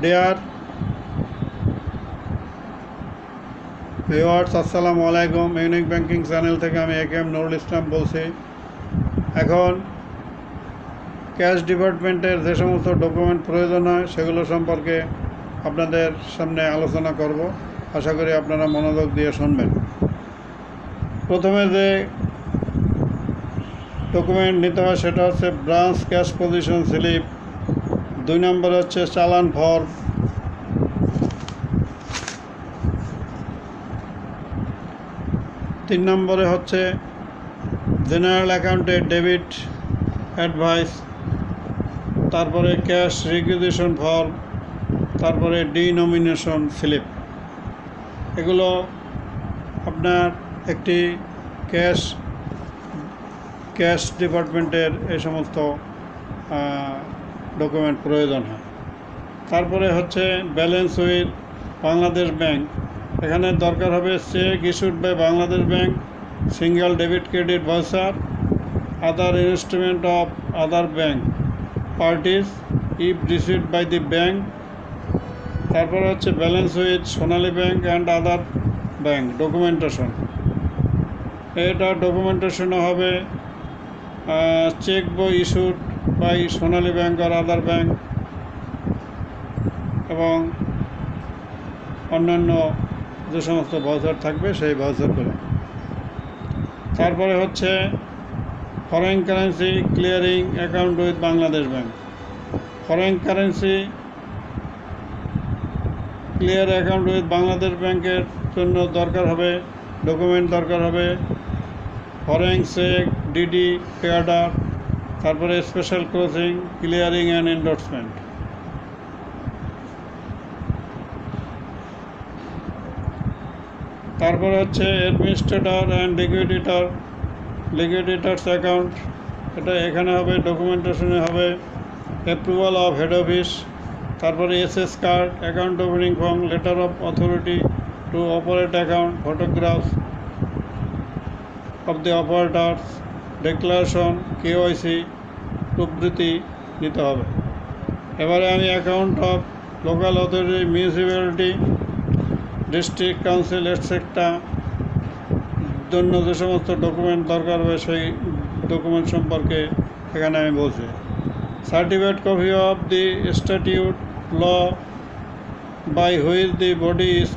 Dear viewers, আসসালামু আলাইকুম। Unique banking channel থেকে আমি একেএম নুরুল ইসলাম বলছি। এখন ক্যাশ ডিপার্টমেন্টের যে সমস্ত ডকুমেন্ট প্রয়োজন হয় সেগুলো সম্পর্কে আপনাদের সামনে আলোচনা করব। আশা করি আপনারা মনোযোগ দিয়ে শুনবেন। প্রথমে যে ডকুমেন্ট নিতে হয় সেটা হচ্ছে ব্রাঞ্চ ক্যাশ পজিশন স্লিপ, 2 নম্বরে হচ্ছে চালান ফর্ম, 3 নম্বরে হচ্ছে জেনারেল অ্যাকাউন্টের ডেবিট অ্যাডভাইস, তারপরে ক্যাশ রিকুইজিশন ফর্ম, তারপরে ডিনোমিনেশন স্লিপ। এগুলো আপনার একটি ক্যাশ ডিপার্টমেন্টের এই সমস্ত ডকুমেন্ট প্রয়োজন হয়। তারপরে হচ্ছে ব্যালেন্স উইথ বাংলাদেশ ব্যাংক। এখানে দরকার হবে cheque issued by Bangladesh bank, single debit credit voucher, other instrument of other bank parties if received by the bank. তারপরে হচ্ছে balance with Sonali bank and other bank documentation. এটা ডকুমেন্টেশনও হবে চেক বই ইস্যুড বাই সোনালী ব্যাংক আর আদার ব্যাংক এবং অন্যান্য যে সমস্ত ভাউচার থাকবে সেই ভাউচার করে। তারপরে হচ্ছে foreign currency clearing account with Bangladesh bank. Foreign currency clear account with Bangladesh ব্যাংকের জন্য ডকুমেন্ট দরকার হবে foreign cheque, DD, pay order, তারপরে special closing, clearing and endorsement. তারপরে হচ্ছে অ্যাডমিনিস্ট্রেটর অ্যান্ড লিকুইডিটরস অ্যাকাউন্ট। এখানে হবে ডকুমেন্টেশনে হবে অ্যাপ্রুভাল অফ হেড অফিস, তারপরে SS card, account opening form, letter of authority two operate account, photographs of the operators, declaration, KYC প্রভৃতি নিতে হবে। এবারে আমি account of local authority, municipality, district council etcetera জন্য যে সমস্ত ডকুমেন্ট দরকার হবে সেই ডকুমেন্ট সম্পর্কে এখানে আমি বলছি। Certified copy of the statute law by which the body is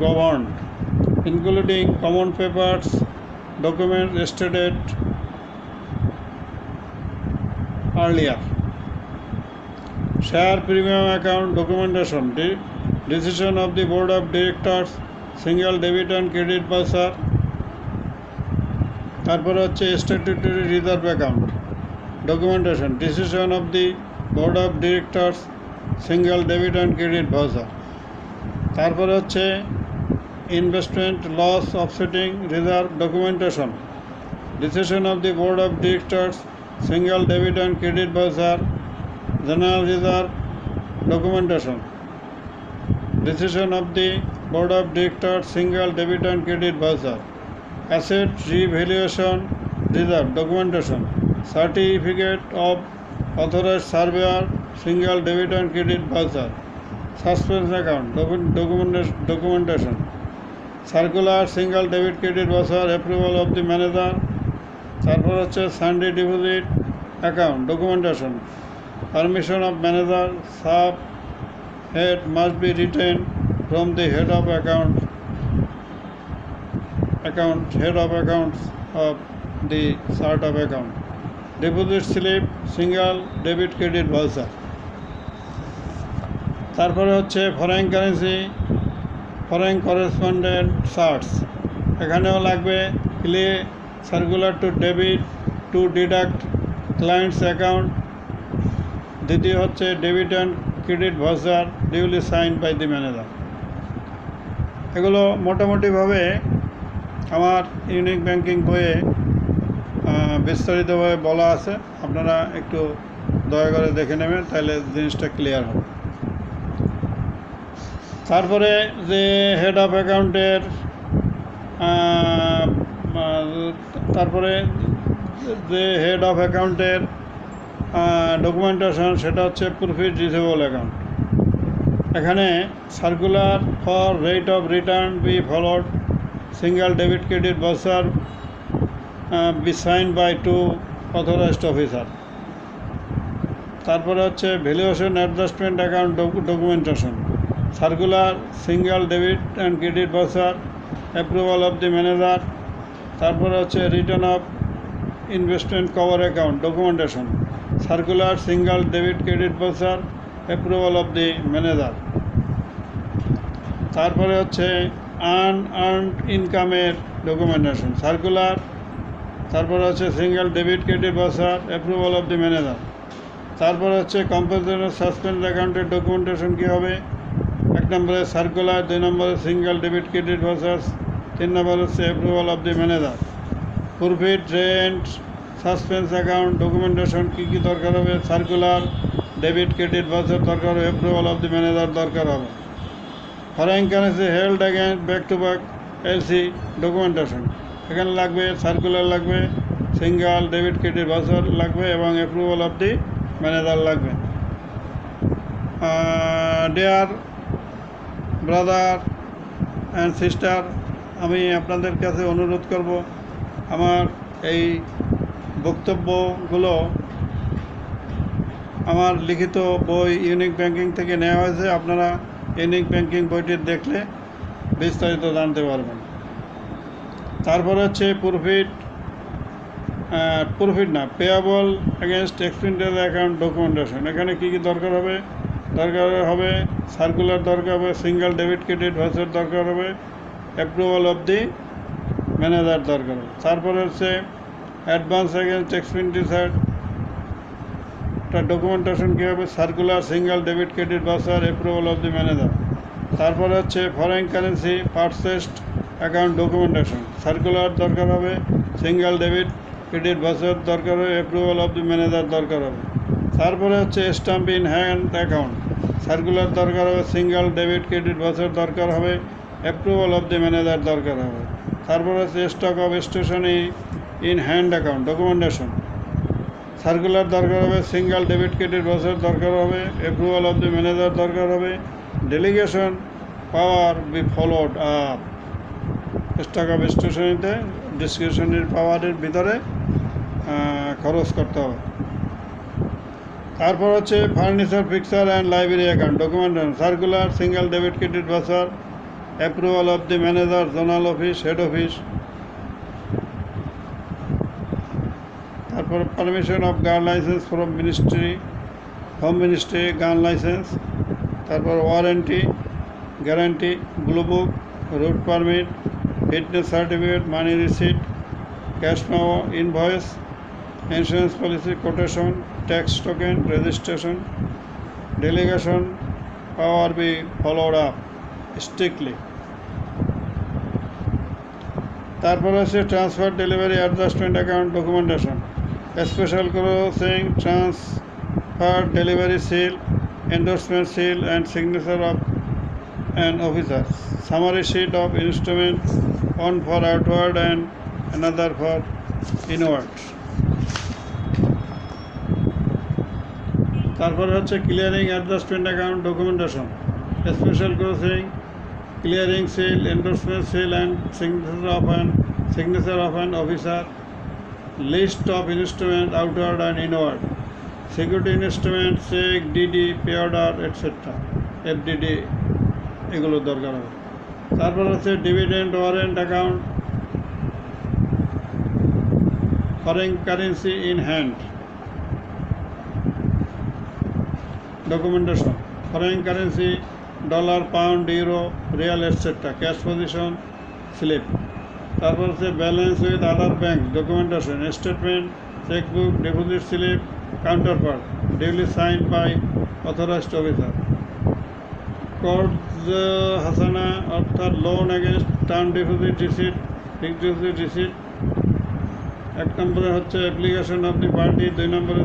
governed including common papers document stated earlier. Share premium account documentation, decision of the board of directors, single debit and credit voucher. তারপরে হচ্ছে statutory reserve account documentation, decision of the board of directors, single debit and credit voucher. তারপরে হচ্ছে investment loss offsetting reserve documentation, decision of the board of directors, single debit and credit voucher, general reserve documentation, decision of the board of directors, single debit and credit voucher, asset revaluation reserve documentation, certificate of authorized surveyor, single debit and credit voucher, suspense account documentation, circular single debit credit voucher, approval of the manager। তারপর হচ্ছে sundry deposit account documentation, permission of manager, sub head must be written from the head of accounts of the chart of account, deposit slip, single debit credit voucher. তারপরে হচ্ছে foreign currency foreign correspondent charts. এখানেও লাগবে circular to deduct clients account. দ্বিতীয় হচ্ছে debit and credit voucher duly sign by the manager. এগুলো মোটামুটিভাবে আমার unique banking বইয়ে বিস্তারিতভাবে বলা আছে। আপনারা একটু দয়া করে দেখে নেবেন, তাহলে জিনিসটা ক্লিয়ার হবে। তারপরে যে হেড অফ অ্যাকাউন্টের তারপরে যে হেড অফ অ্যাকাউন্টের ডকুমেন্টেশন সেটা হচ্ছে প্রফিট রিসিভেবল অ্যাকাউন্ট। এখানে circular for rate of return be followed, single debit credit voucher be sign by 2 authorized officer. তারপরে হচ্ছে valuation adjustment account documentation, circular single debit and credit voucher approval of the manager. তারপরে হচ্ছে return of investment cover account documentation, circular single debit credit voucher approval of the manager. তারপরে হচ্ছে unearned ইনকামের documentation, circular. তারপরে হচ্ছে single debit credit voucher approval of the manager. তারপরে হচ্ছে compensation suspense অ্যাকাউন্টের ডকুমেন্টেশন কী হবে? 1 নম্বরে সার্কুলার, 2 নম্বরে সিঙ্গেল ডেবিট ক্রেডিট ভাউচার, 3 নম্বর হচ্ছে approval of the manager. Profit rent suspense account documentation কী কী দরকার হবে? সার্কুলার, ডেবিট ক্রেডিট ভাউচার দরকার হবে, অ্যাপ্রুভাল অফ দি ম্যানেজার দরকার হবে। Foreign currency held against back to back LC documentation, এখানে লাগবে সার্কুলার লাগবে, সিঙ্গেল ডেবিট ক্রেডিট ভাউচার লাগবে এবং অ্যাপ্রুভাল অফ দি ম্যানেজার লাগবে। ডিয়ার ব্রাদার অ্যান্ড সিস্টার, আমি আপনাদের কাছে অনুরোধ করব, আমার এই বক্তব্যগুলো আমার লিখিত বই ইউনিক ব্যাংকিং থেকে নেওয়া হয়েছে। আপনারা ইউনিক ব্যাংকিং বইটি দেখলে বিস্তারিত জানতে পারবেন। তারপরে হচ্ছে প্রফিট না payable against expenditure account documentation, এখানে কী কী দরকার হবে? সার্কুলার দরকার হবে, সিঙ্গেল ডেবিট ক্রেডিট ভাউচার দরকার হবে, অ্যাপ্রুভাল অফ দি ম্যানেজার দরকার হবে। তারপরে হচ্ছে অ্যাডভান্স অ্যাগেনস্ট এক্সপেন্ডিচার ডকুমেন্টেশন কী হবে? Circular, single debit credit voucher, approval of the manager. তারপরে হচ্ছে foreign currency purchased account documentation, circular দরকার হবে, সিঙ্গেল ডেবিট ক্রেডিট ভাউচার দরকার হবে, অ্যাপ্রুভাল অফ দি ম্যানেজার দরকার হবে। তারপরে হচ্ছে stamp in hand account, circular দরকার হবে, সিঙ্গেল ডেবিট ক্রেডিট ভাউচার দরকার হবে, অ্যাপ্রুভাল অফ দি ম্যানেজার দরকার হবে। তারপরে হচ্ছে stock of stationery in hand account documentation, circular দরকার হবে, সিঙ্গেল ডেবিট ক্রেডিট ভাউচার দরকার হবে, অ্যাপ্রুভাল অফ দি ম্যানেজার দরকার হবে। Delegation power be followed up, stock of স্টেশনারিতে ডিসক্রিপশনারি পাওয়ারের ভিতরে খরচ করতে হবে। তারপর হচ্ছে furniture fixture and library account documentation, circular, single debit credit voucher, approval of the manager, zonal office, head office. তারপর permission of gun licence from ministry gun licence. তারপর warranty, guarantee, blue book, route permit, fitness certificate, money receipt, cash memo, invoice, insurance policy, quotation, tax token, registration. Delegation power be followed up strictly. তারপর আছে transfer delivery adjustment account documentation, special crossing transfer delivery seal, endorsement seal and signature of an officer, summary sheet of instrument, one for outward and another for inward. তারপরে হচ্ছে clearing adjustment account documentation, special crossing, clearing seal, endorsement seal and signature of an officer, list of instruments outward and inward, security instrument, cheque, DD, pay order, etcetera, FDD, এগুলো দরকার হবে। তারপর হচ্ছে dividend warrant account, foreign currency in hand documentation, foreign currency, dollar, pound, euro, riyal, etcetera, cash position slip. তারপর হচ্ছে balance with other bank documentation, statement, chequebook, deposit slip, counterpart, duly signed by authorized officer। কর্জ হাসানা অর্থাৎ loan against term deposit receipt, fixed deposit receipt. 1 নম্বরে হচ্ছে application of the party, 2 নম্বরে